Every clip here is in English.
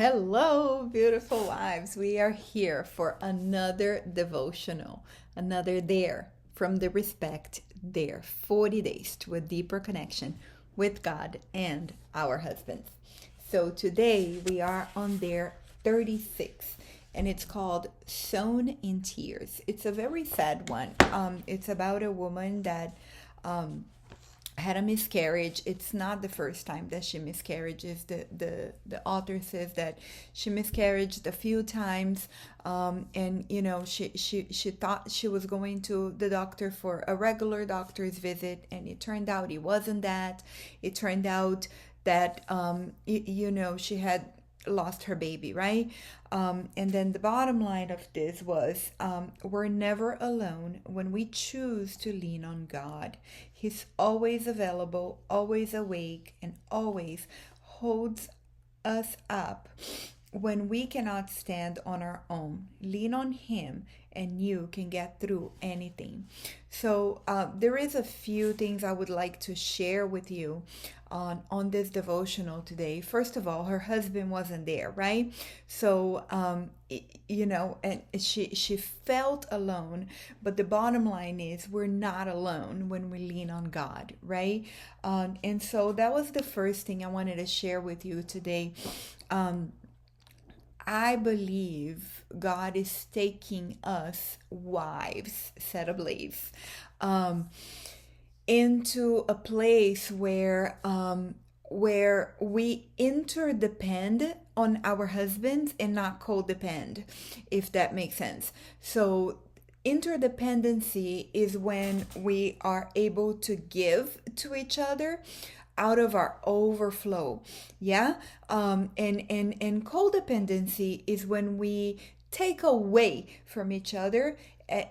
Hello, beautiful wives. We are here for another devotional, another dare from the Respect Dare 40 days to a deeper connection with God and our husbands. So today we are on dare 36 and it's called Sown in Tears. It's a very sad one. It's about a woman that had a miscarriage. It's not the first time that she miscarriages. The author says that she miscarriaged a few times, and she thought she was going to the doctor for a regular doctor's visit, and it turned out it wasn't that. It turned out that she had lost her baby, right? And then the bottom line of this was we're never alone when we choose to lean on God. He's always available, always awake, and always holds us up when we cannot stand on our own. Lean on Him and you can get through anything. So there is a few things I would like to share with you on this devotional today. First of all, her husband wasn't there, right? So and she felt alone, but the bottom line is we're not alone when we lean on God, right? And so that was the first thing I wanted to share with you today. I believe God is taking us wives, set ablaze, into a place where we interdepend on our husbands and not codepend, if that makes sense. So interdependency is when we are able to give to each other out of our overflow. Yeah. And codependency is when we take away from each other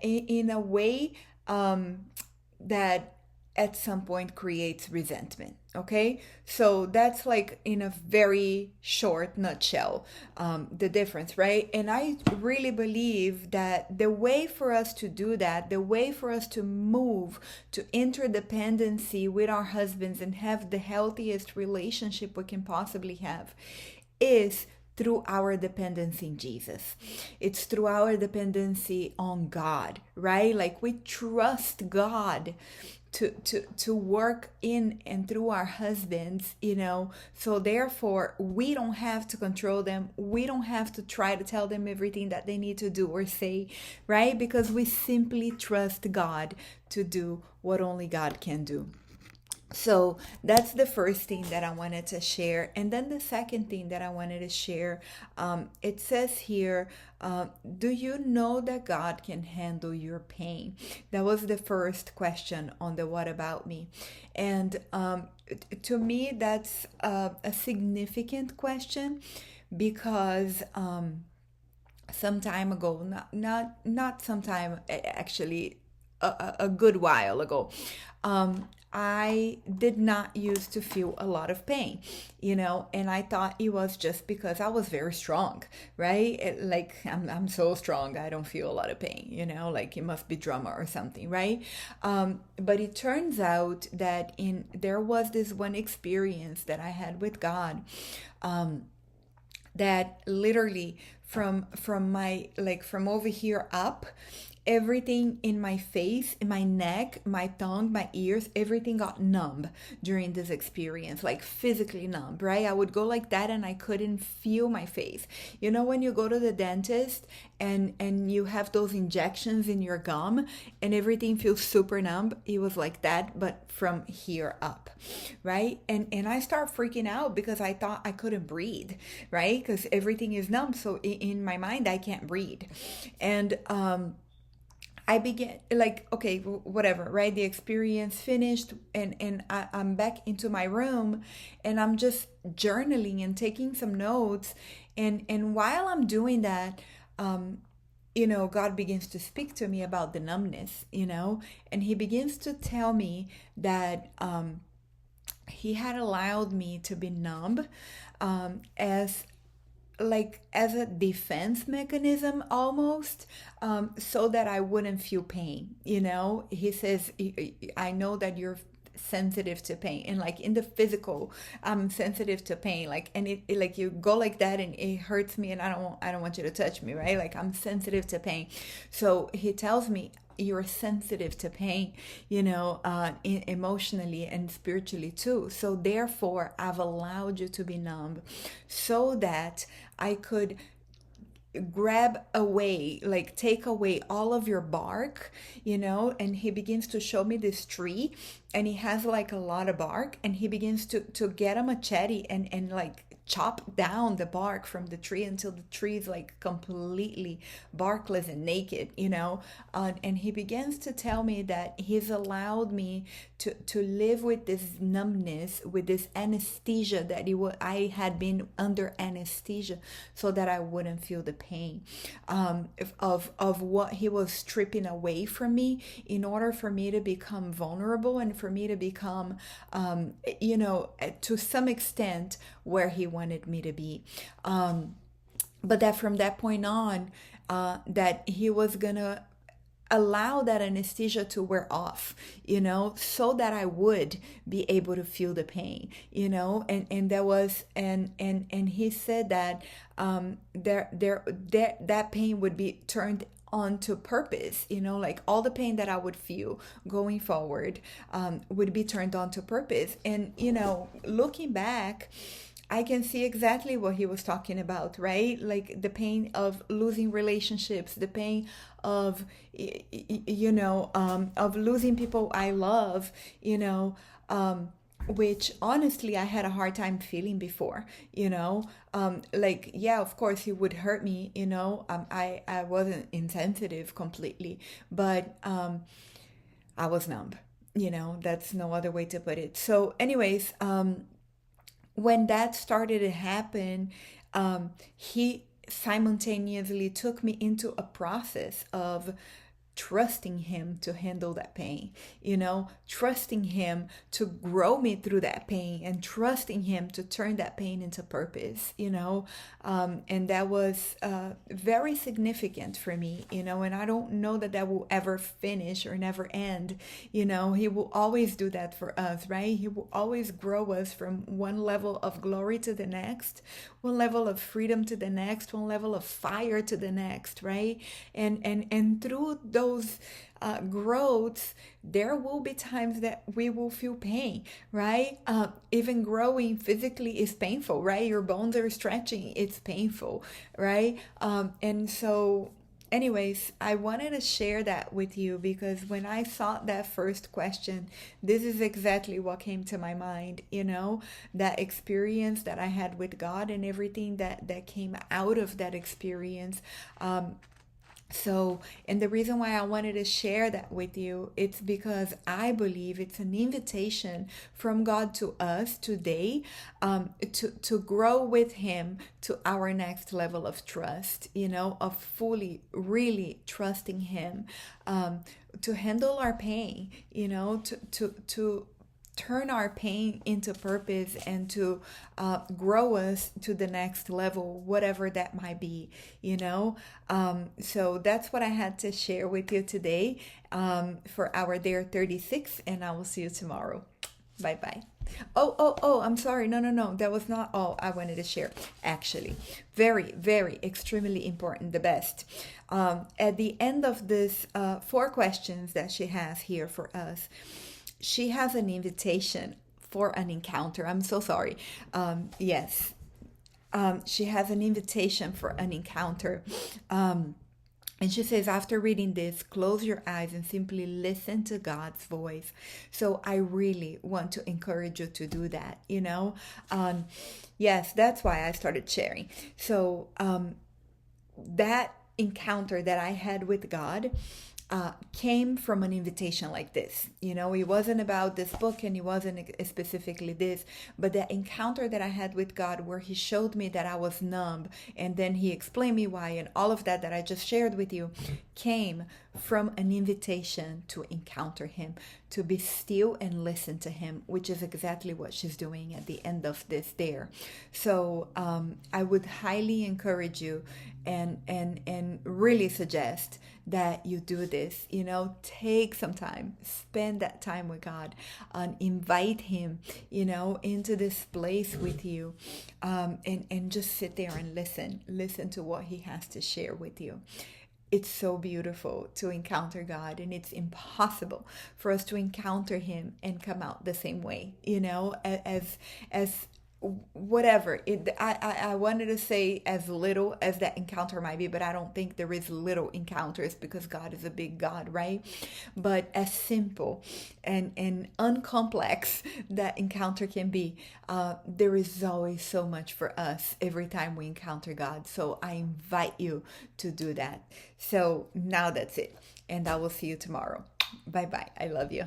in a way that at some point creates resentment. Okay, so that's like in a very short nutshell, the difference, right? And I really believe that the way for us to do that, the way for us to move to interdependency with our husbands and have the healthiest relationship we can possibly have is through our dependency in Jesus. It's through our dependency on God, right? Like we trust God to work in and through our husbands, so therefore we don't have to control them. We don't have to try to tell them everything that they need to do or say, right? Because we simply trust God to do what only God can do. So that's the first thing that I wanted to share. And then the second thing that I wanted to share, it says here, do you know that God can handle your pain? That was the first question on the what about me. And to me, that's a significant question because some time ago, not some time, actually a good while ago, I did not used to feel a lot of pain, and I thought it was just because I was very strong, right? Like I'm so strong, I don't feel a lot of pain, like it must be drama or something, right? But it turns out that there was this one experience that I had with God, that literally from my from over here up, everything in my face, in my neck, my tongue, my ears, everything got numb during this experience, like physically numb, right? I would go like that and I couldn't feel my face. When you go to the dentist and you have those injections in your gum and everything feels super numb, it was like that, but from here up, right? And I start freaking out because I thought I couldn't breathe, right? Because everything is numb. So in my mind, I can't breathe. And I began like, okay, whatever, right? The experience finished and I'm back into my room and I'm just journaling and taking some notes. And while I'm doing that, God begins to speak to me about the numbness, and He begins to tell me that He had allowed me to be numb as a defense mechanism almost, so that I wouldn't feel pain. He says, I know that you're sensitive to pain, and like in the physical, I'm sensitive to pain, like, and it like you go like that and it hurts me, and I don't want you to touch me, right? Like I'm sensitive to pain. So he tells me, you're sensitive to pain, emotionally and spiritually too. So therefore, I've allowed you to be numb so that I could grab away, like take away all of your bark, and he begins to show me this tree, and he has like a lot of bark, and he begins to get a machete and like chop down the bark from the tree until the tree is like completely barkless and naked, and he begins to tell me that he's allowed me to live with this numbness, with this anesthesia, that I had been under anesthesia so that I wouldn't feel the pain of what he was stripping away from me in order for me to become vulnerable and for me to become, to some extent where he wanted me to be. But that from that point on, that he was gonna allow that anesthesia to wear off, so that I would be able to feel the pain, and there was, and he said that that pain would be turned on to purpose, like all the pain that I would feel going forward would be turned on to purpose. And looking back, I can see exactly what he was talking about, right? Like the pain of losing relationships, the pain of, of losing people I love, which honestly I had a hard time feeling before, like, yeah, of course he would hurt me, I wasn't insensitive completely, but I was numb, that's no other way to put it. So anyways, when that started to happen, he simultaneously took me into a process of trusting him to handle that pain, trusting him to grow me through that pain, and trusting him to turn that pain into purpose, and that was very significant for me, and I don't know that will ever finish or never end. He will always do that for us, right? He will always grow us from one level of glory to the next, one level of freedom to the next, one level of fire to the next, right? And through those growths, there will be times that we will feel pain, right? Even growing physically is painful, right? Your bones are stretching, it's painful, right? And so anyways, I wanted to share that with you because when I saw that first question, this is exactly what came to my mind, that experience that I had with God and everything that came out of that experience. So, and the reason why I wanted to share that with you, it's because I believe it's an invitation from God to us today, to grow with him to our next level of trust, of fully, really trusting him, to handle our pain, to turn our pain into purpose and to grow us to the next level, whatever that might be, So that's what I had to share with you today for our Dare 36, and I will see you tomorrow. Bye-bye. Oh, I'm sorry. No. That was not all I wanted to share. Actually, very, very, extremely important, the best. At the end of this 4 questions that she has here for us, she has an invitation for an encounter. I'm so sorry. Yes. She has an invitation for an encounter. And she says, after reading this, close your eyes and simply listen to God's voice. So I really want to encourage you to do that, Yes, that's why I started sharing. So that encounter that I had with God came from an invitation like this. It wasn't about this book and it wasn't specifically this, but the encounter that I had with God where he showed me that I was numb and then he explained me why, and all of that I just shared with you came from an invitation to encounter him, to be still and listen to him, which is exactly what she's doing at the end of this there. So I would highly encourage you, and really suggest that you do this. Take some time, spend that time with God, and invite him, into this place with you, and just sit there and listen to what he has to share with you. It's so beautiful to encounter God, and it's impossible for us to encounter him and come out the same way, as whatever I wanted to say, as little as that encounter might be, but I don't think there is little encounters, because God is a big God, right? But as simple and uncomplex that encounter can be, there is always so much for us every time we encounter God. So I invite you to do that. So now that's it, and I will see you tomorrow. Bye bye. I love you.